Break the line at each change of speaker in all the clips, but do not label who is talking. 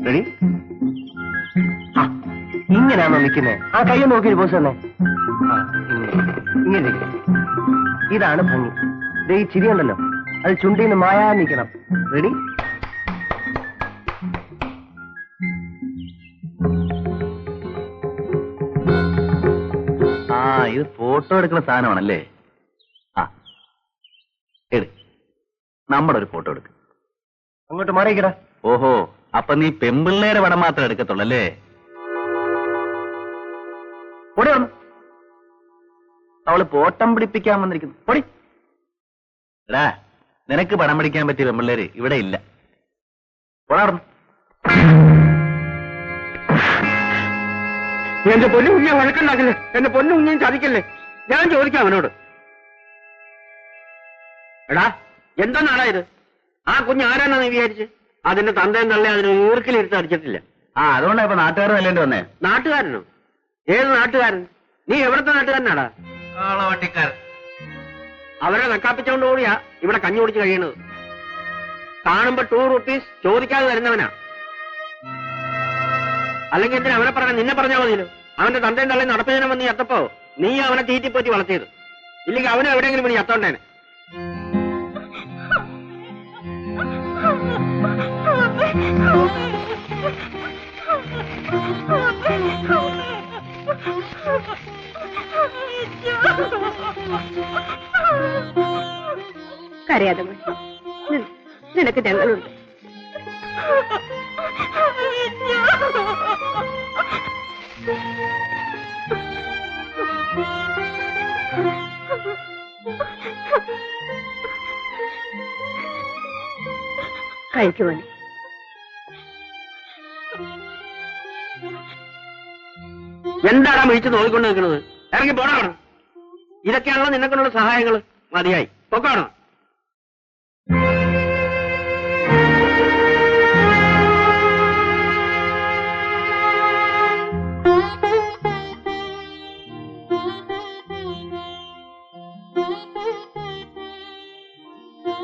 Ready? ഇങ്ങനെയാണോ നിൽക്കുന്നത്? ആ കൈ നോക്കിയൊരു പോസ് തന്നെ. ഇങ്ങനെ ഇതാണ് ഭംഗി. ഇത് ഈ ചിരിയുണ്ടല്ലോ, അത് ചുണ്ടിന്ന് മായാ നിൽക്കണം. റെഡി?
ഇത് ഫോട്ടോ എടുക്കുന്ന സാധനമാണല്ലേ? നമ്മുടെ ഒരു ഫോട്ടോ എടുക്ക.
അങ്ങോട്ട് മാറിയിക്കടാ.
ഓഹോ, അപ്പൊ നീ പെമ്പിള്ളേരെ പടം മാത്രം എടുക്കത്തുള്ളല്ലേ? പൊടി വന്നു. അവള് പോട്ടം പിടിപ്പിക്കാൻ വന്നിരിക്കുന്നു. പൊടി. എടാ, നിനക്ക് പടം പിടിക്കാൻ പറ്റിയ പെമ്പിള്ളേര് ഇവിടെ ഇല്ല. പോടാർന്നു.
എന്റെ പൊന്നു കുഞ്ഞെ വഴക്കുണ്ടാക്കില്ലേ, എന്റെ പൊന്നു കുഞ്ഞെ ചതിക്കല്ലേ. ഞാൻ ചോദിക്കാം അവനോട്. എടാ, എന്തെന്നാടാ ഇത്? ആ കുഞ്ഞ് ആരാണെന്ന് നീ വിചാരിച്ച്? അതിന്റെ തന്തയും തള്ളേ അതിന് ഊർക്കിലിരുത്ത് അടിച്ചിട്ടില്ല.
അതുകൊണ്ടാ ഇപ്പൊ നാട്ടുകാർ നല്ലേണ്ടി വന്നേ.
നാട്ടുകാരനോ? ഏത് നാട്ടുകാരൻ? നീ എവിടത്തെ നാട്ടുകാരനാടാ?
വണ്ടിക്കാരൻ.
അവരെ നക്കാപ്പിച്ചോണ്ട് കൂടിയാ ഇവിടെ കഞ്ഞി കുടിച്ച് കഴിയണത്. കാണുമ്പോ 2 rupees ചോദിക്കാതെ തരുന്നവനാ. അല്ലെങ്കിൽ എന്തിനാ അവനെ പറഞ്ഞ? നിന്നെ പറഞ്ഞാൽ മതിയല്ലോ. അവന്റെ തന്തയും തള്ളേ നടപ്പതിനെ വന്ന് ചത്തപ്പോ നീ അവനെ തീറ്റിപ്പോറ്റി വളർത്തിയത്. ഇല്ലെങ്കിൽ അവനെ എവിടെയെങ്കിലും പണി ചത്തോണ്ടേനെ.
കരയാതെ നിനക്ക് ഞങ്ങളുണ്ട്. കഴിക്കുവാനേ.
എന്താടാ വിളിച്ച് നോക്കിക്കൊണ്ട് നിൽക്കുന്നത്? ഇറങ്ങി പോടാണ്. ഇതൊക്കെയാണല്ലോ നിനക്കുള്ള സഹായങ്ങൾ. മതിയായി, പൊക്കാണോ?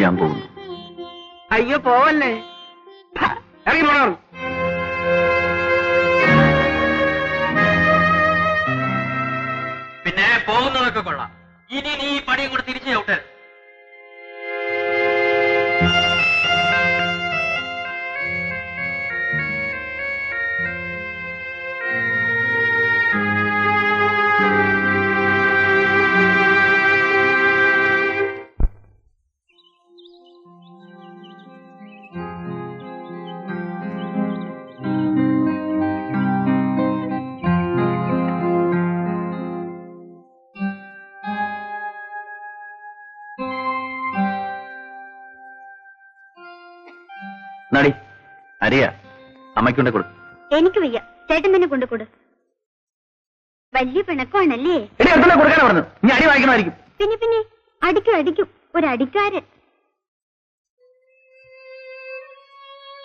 ഞാൻ പോകുന്നു.
അയ്യോ പോവല്ലേ, ഇറങ്ങി പോടാണ്.
പിന്നെ പോകുന്നതൊക്കെ കൊള്ളാം. ഇനി നീ ഈ പണിയും കൂടെ തിരിച്ചു ചവിട്ടരുത്.
നടി അരിയ അമ്മയ്ക്കൊണ്ട് കൊടു.
എനിക്ക് വയ്യ, ചേട്ടൻ തന്നെ കൊണ്ടുകൊടു. വലിയ പിണക്കമാണല്ലേ?
കൊടുക്കാനാ പറഞ്ഞു. നീ അടി വാങ്ങിക്കണമായിരിക്കും.
പിന്നെ അടിക്കും ഒരു അടിക്കാരൻ.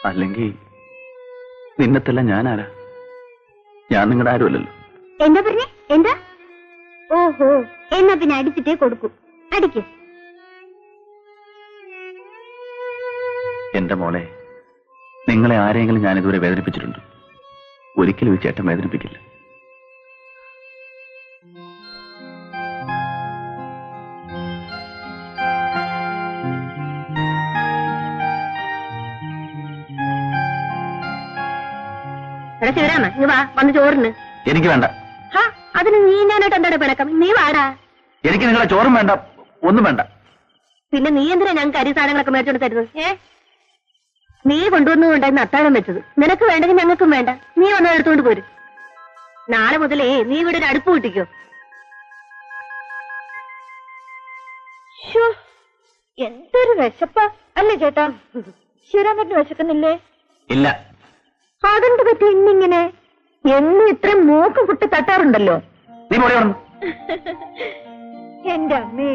അല്ലെങ്കിൽ നിന്നത്തെല്ലാം ഞാനാരാ? ഞാൻ നിങ്ങളുടെ ആരുമല്ലല്ലോ.
എന്താ പറഞ്ഞേ? എന്താ? ഓഹോ, എന്നാ പിന്നെ അടിച്ചിട്ടേ കൊടുക്കൂ. അടിക്കും.
എന്റെ മോളെ, നിങ്ങളെ ആരെങ്കിലും ഞാൻ ഇതുവരെ വേദനിപ്പിച്ചിട്ടുണ്ട്? ഒരിക്കലും ഈ ചേട്ടൻ വേദനിപ്പിക്കില്ല.
ശിവരാമ, നീ വാ, വന്ന് ചോറിന്.
എനിക്ക് വേണ്ട.
അതിന് നീ ഞാനായിട്ട് എന്താ പിണക്കം? നീ വാടാ.
എനിക്ക് നിങ്ങളെ ചോറും വേണ്ട, ഒന്നും വേണ്ട.
പിന്നെ നീ എന്തിനാ ഞങ്ങൾക്ക് അരി സാധനങ്ങളൊക്കെ മേടിച്ചോണ്ട് തരുന്നത്? നീ കൊണ്ടുവന്നുകൊണ്ടായിരുന്നു അത്താഴം വെച്ചത്. നിനക്ക് വേണ്ടെങ്കിൽ ഞങ്ങൾക്കും വേണ്ട. നീ വന്ന് എടുത്തുകൊണ്ട് പോരും. നാളെ മുതലേ നീ ഇവിടെ ഒരു അടുപ്പ് കൂട്ടിക്കോ. എന്തൊരു വിശപ്പാ അല്ലേ ചേട്ടാ? ശിവരാമന് വിശക്കുന്നില്ലേ?
ഇല്ല.
അതെന്ത് പറ്റി ഇന്നിങ്ങനെ? എന്നും ഇത്രയും മൂക്ക് കുട്ടി തട്ടാറുണ്ടല്ലോ.
നീ പോയി വന്നു.
എന്റെ അമ്മേ,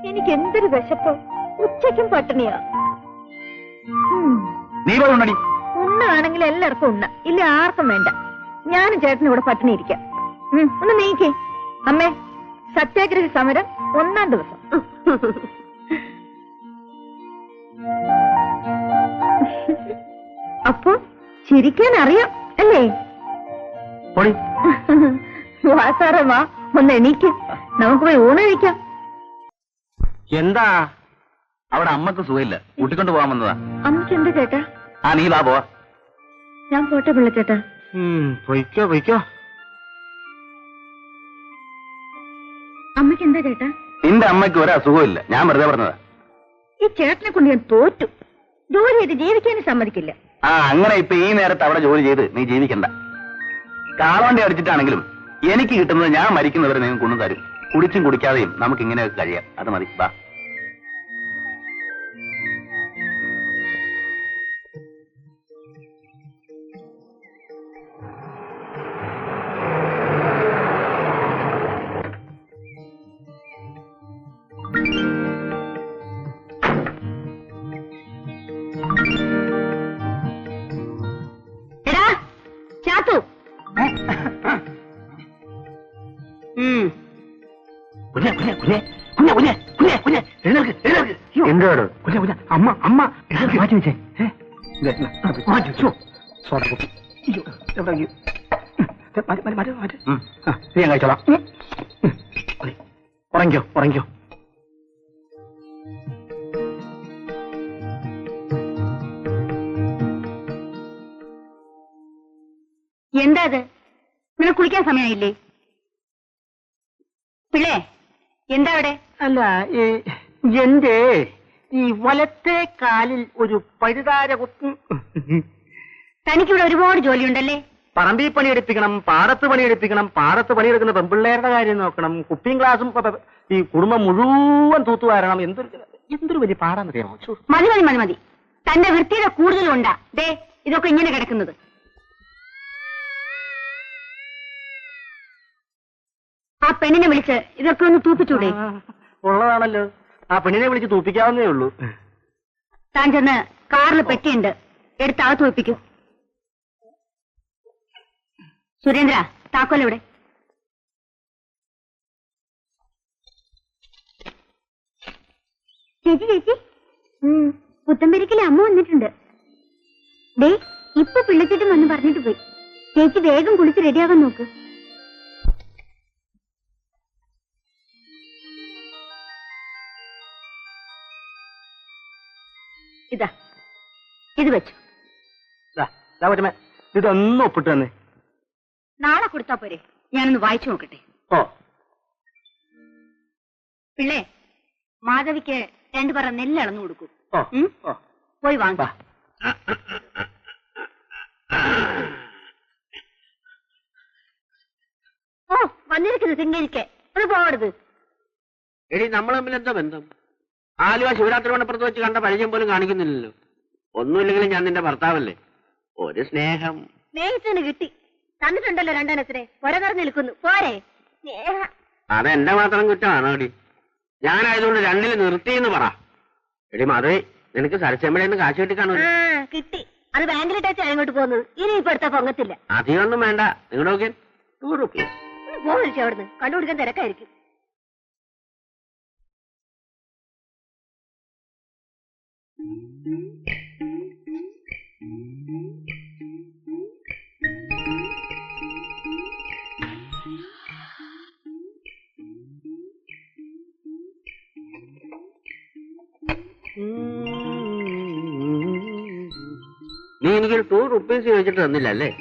എനിക്ക് എന്തൊരു വിശപ്പ്. ഉച്ചയ്ക്കും പട്ടിണിയാ.
നീ പോയി ഉണ്ണടി.
ഉണ്ണാണെങ്കിൽ എല്ലാവർക്കും ഉണ്ണ, ഇല്ല ആർക്കും വേണ്ട. ഞാനും ചേട്ടനും ഇവിടെ പട്ടിണി ഇരിക്കാം. ഒന്ന് നീക്കേ. അമ്മേ, സത്യാഗ്രഹ സമരം 1-ാം ദിവസം. അപ്പോ ചിരിക്കാൻ അറിയാം അല്ലേ?
പൊടി.
വാസാറേ വാ, ഒന്ന് എണീക്ക്, നമുക്ക് പോയി ഊണ് കഴിക്കാം.
എന്താ?
അവിടെ അമ്മക്ക് സുഖമില്ല, കൂട്ടിക്കൊണ്ട് പോകാൻ വന്നതാ.
അമ്മയ്ക്ക് എന്താ ചേട്ടാ?
ആ നീ വാ പോവാ.
ഞാൻ പോട്ടെ പിള്ളച്ചേട്ടാ.
പൊയ്ക്കോ പൊയ്ക്കോ.
അമ്മയ്ക്ക് എന്താ ചേട്ടാ?
നിന്റെ അമ്മയ്ക്ക് ഒരു അസുഖമില്ല, ഞാൻ വെറുതെ പറഞ്ഞതാ.
ഈ ചേട്ടനെ കൊണ്ട് ഞാൻ തോറ്റു. ജോലി ചെയ്ത് ജീവിക്കാനും സമ്മതിക്കില്ല.
ആ അങ്ങനെ ഇപ്പൊ ഈ നേരത്ത് അവിടെ ജോലി ചെയ്ത് നീ ജീവിക്കണ്ട. കാളവണ്ടി അടിച്ചിട്ടാണെങ്കിലും എനിക്ക് കിട്ടുന്നത് ഞാൻ മരിക്കുന്നവരെ നിങ്ങൾ കൊണ്ടു തരും. കുടിച്ചും കുടിക്കാതെയും നമുക്ക് ഇങ്ങനെയൊക്കെ കഴിയാം. അത് മതി, വാ.
എടാ ചാത്തു,
എന്തോട് അമ്മ അമ്മ മാറ്റി വെച്ചേ. മാറ്റി വെച്ചോ. നീ ഞാൻ കഴിച്ചോളാം. ഉറങ്ങിക്കോ ഉറങ്ങിക്കോ.
എന്താ അത്? നിനക്ക് കുളിക്കാൻ സമയമായില്ലേ? പിള്ളേ എന്താ അവിടെ?
അല്ല, എന്റെ ഈ വലത്തെ കാലിൽ ഒരു പഴുതാര കുത്തും.
തനിക്കിവിടെ ഒരുപാട് ജോലിയുണ്ടല്ലേ?
പറമ്പിൽ പണിയെടുപ്പിക്കണം, പാടത്ത് പണിയെടുപ്പിക്കണം, പാടത്ത് പണിയെടുക്കുന്ന പെൺപിള്ളേരുടെ കാര്യം നോക്കണം, കുപ്പിയും ഗ്ലാസും ഈ കുടുംബം മുഴുവൻ തൂത്തുവാരണം. എന്തൊരു വലിയ പാടാന്നറിയാമോ?
മതി മതി മതി മതി. തന്റെ വൃത്തിയുടെ കൂടുതലും ഉണ്ടാ. ദേ ഇതൊക്കെ ഇങ്ങനെ കിടക്കുന്നത്. ആ പെണ്ണിനെ വിളിച്ച് ഇതൊക്കെ ഒന്ന് തൂപ്പിച്ചൂടെ?
ഉള്ളതാണല്ലോ, ആ പെണ്ണിനെ വിളിച്ച് തൂപ്പിക്കാവുന്നേ ഉള്ളൂ.
താൻ ചെന്ന് കാറിൽ പെട്ടിയുണ്ട്, എടുത്ത് അകത്ത് വെപ്പിക്കും. സുരേന്ദ്ര, താക്കോലെവിടെ? ചേച്ചി ചേച്ചി, പുത്തമ്പരിക്കലെ അമ്മ വന്നിട്ടുണ്ട്. ഡേ ഇപ്പൊ പിള്ളച്ചേട്ടൻ വന്ന് പറഞ്ഞിട്ട് പോയി. ചേച്ചി വേഗം കുളിച്ച് റെഡിയാകാൻ നോക്ക്. ഇതാ ഇത് വെച്ചു.
ഇതൊന്നും ഒപ്പിട്ട് തന്നെ.
നാളെ കൊടുത്താ പോരെ? ഞാനൊന്ന് വായിച്ചു നോക്കട്ടെ.
ഓ
പിള്ളേ, മാധവിക്ക് 2 പറ നെല്ല് അളന്നു കൊടുക്കൂ.
ഓ ഓ
പോയി വാങ്ങ. ഓ വന്നിരിക്കുന്നു സിംഗരിക്ക്. അത് പോകരുത്.
എടി നമ്മൾ തമ്മിൽ എന്താ ബന്ധം? ആലുവ ശിവരാത്രി മണപ്പുറത്ത് വെച്ച് കണ്ട പരിചയം പോലും കാണിക്കുന്നില്ലല്ലോ. ഒന്നുമില്ലെങ്കിലും ഞാൻ നിന്റെ ഭർത്താവല്ലേ. ഒരു സ്നേഹം.
സ്നേഹിച്ചതിന് കിട്ടി. തന്നിട്ടുണ്ടല്ലോ 2 എണ്ണത്തിനെ. പുരകറന്ന് നിൽക്കുന്നു. പോരെ സ്നേഹ.
അതെന്റെ മാത്രം കുറ്റമാണോ എടി? ഞാനായതുകൊണ്ട് 2ൽ നിർത്തിയെന്ന് പറ. എടി മാധവി, നിനക്ക് സരച്ചമ്മയുടെ കാശ് കിട്ടി കാണൂ.
കിട്ടി. അത് ബാങ്കിലിട്ടാച്ചാ അങ്ങോട്ട് പോകുന്നത്. ഇനി ഇപ്പൊ എടുത്താ പൊങ്ങത്തില്ല.
അധികമൊന്നും വേണ്ട. നിങ്ങളുടെ നോക്കിയാൽ 2 റുപ്പീസ്.
പോകലിച്ചു അവിടുന്ന്. കണ്ടുപിടിക്കാൻ തിരക്കായിരിക്കും.
നീ എനിക്കൊരു 2 റുപ്പീസ് ചോദിച്ചിട്ട് തന്നില്ല അല്ലേ?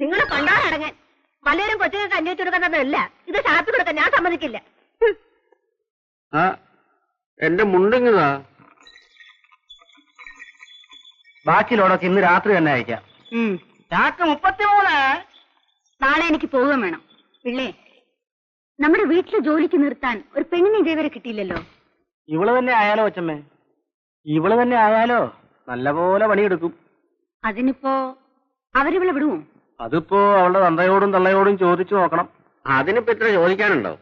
നിങ്ങളെ കൊണ്ടാടങ്ങൻ. പലരും കൊച്ചുങ്ങൾക്ക് അന്വേഷിച്ചു കൊടുക്കുന്നതല്ല. ഇത് ഷാപ്പിൽ കൊടുക്കാൻ ഞാൻ സമ്മതിക്കില്ല.
എന്റെ മുണ്ടിങ്ങതാ. ബാക്കി ലോഡൊക്കെ ഇന്ന് രാത്രി തന്നെ അയക്കാം. ചാക്ക് 33.
നാളെ എനിക്ക് പോവുകയും വേണം. പിള്ളേ, നമ്മുടെ വീട്ടിലെ ജോലിക്ക് നിർത്താൻ ഒരു പെണ്ണിനെ ഇതേവരെ കിട്ടിയില്ലല്ലോ.
ഇവള് തന്നെ ആയാലോ അച്ഛമ്മേ? ഇവള് തന്നെ ആയാലോ? നല്ലപോലെ പണിയെടുക്കും.
അതിനിപ്പോ അവരിവിടെ വിടുമോ?
അതിപ്പോ അവളുടെ തന്തയോടും തള്ളയോടും ചോദിച്ചു നോക്കണം.
അതിനിപ്പോ ഇത്ര ചോദിക്കാനുണ്ടോ?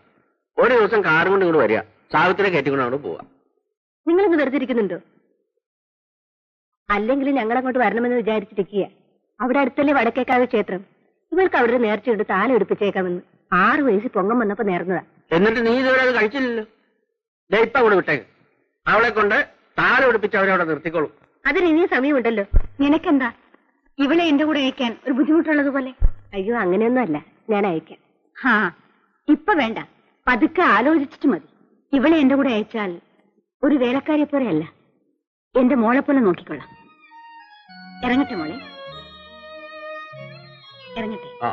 ഒരു ദിവസം കാർ കൊണ്ട് ഇങ്ങോട്ട് വരിക, സാവിത്രിയെ കയറ്റിക്കൊണ്ട് അങ്ങോട്ട് പോവാ.
നിങ്ങളിന്ന് വെറുതെ ഇരിക്കുന്നുണ്ടോ? അല്ലെങ്കിൽ ഞങ്ങൾ അങ്ങോട്ട് വരണമെന്ന് വിചാരിച്ചിരിക്കുക. അവിടെ അടുത്തല്ലേ വടക്കേക്കാവ് ക്ഷേത്രം. ഇവൾക്ക് അവിടെ ഒരു നേർച്ചയുണ്ട്, താലം എടുപ്പിച്ചേക്കാമെന്ന്. 6 വയസ്സിൽ പൊങ്ങം വന്നപ്പോ നേർന്നതാ.
എന്നിട്ട് നീ ഇതുവരെ അത് കഴിച്ചില്ലല്ലോ. ദേ ഇപ്പൊ അങ്ങോട്ട് വിട്ടേക്ക്. അവളെ കൊണ്ട് താലം എടുപ്പിച്ച് അവരവിടെ നിർത്തിക്കോളും.
അതിന് ഇനിയും സമയമുണ്ടല്ലോ. നിനക്കെന്താ ഇവളെ എന്റെ കൂടെ അയക്കാൻ ഒരു ബുദ്ധിമുട്ടുള്ളത് പോലെ? അയ്യോ, അങ്ങനെയൊന്നും അല്ല, ഞാൻ അയക്കാം. ഹാ, ഇപ്പൊ വേണ്ട, പതുക്കെ ആലോചിച്ചിട്ട് മതി. ഇവളെ എന്റെ കൂടെ അയച്ചാൽ ഒരു വേലക്കാരിയെ പോലെ അല്ല, എന്റെ മോളെ പോലെ നോക്കിക്കൊള്ളാം. ഇറങ്ങട്ടെ മോളെ, ഇറങ്ങട്ടെ.
ആ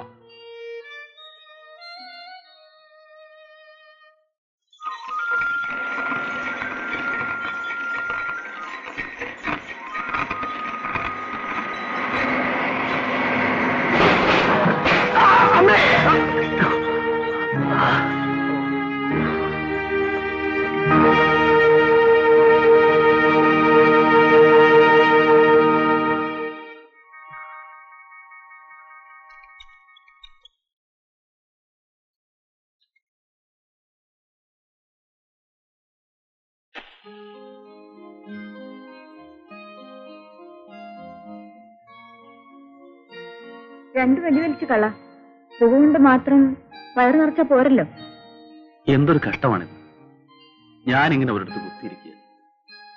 രണ്ടു വലി വലിച്ചു കള. സുഖമുണ്ട് മാത്രം വയറു നിറച്ച പോരല്ലോ.
എന്തൊരു കഷ്ടമാണിത്. ഞാനിങ്ങനെ ഒരിടത്ത് കുത്തിയിരിക്കുക,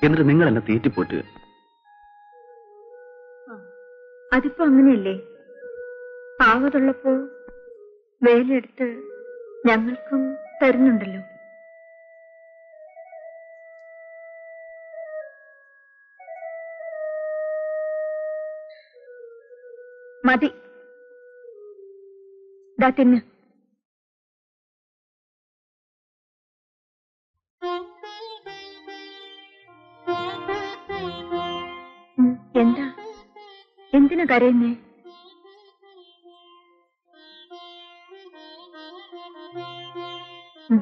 എന്നിട്ട് നിങ്ങൾ എന്നെ തീറ്റിപ്പോറ്റുക.
അതിപ്പോ അങ്ങനെയല്ലേ? ആവതുള്ളപ്പോ വേലെടുത്ത് ഞങ്ങൾക്കും തരുന്നുണ്ടല്ലോ. മതി, ദാ തിന്ന്. എന്താ, എന്തിനാ കരയുന്നേ? ഉം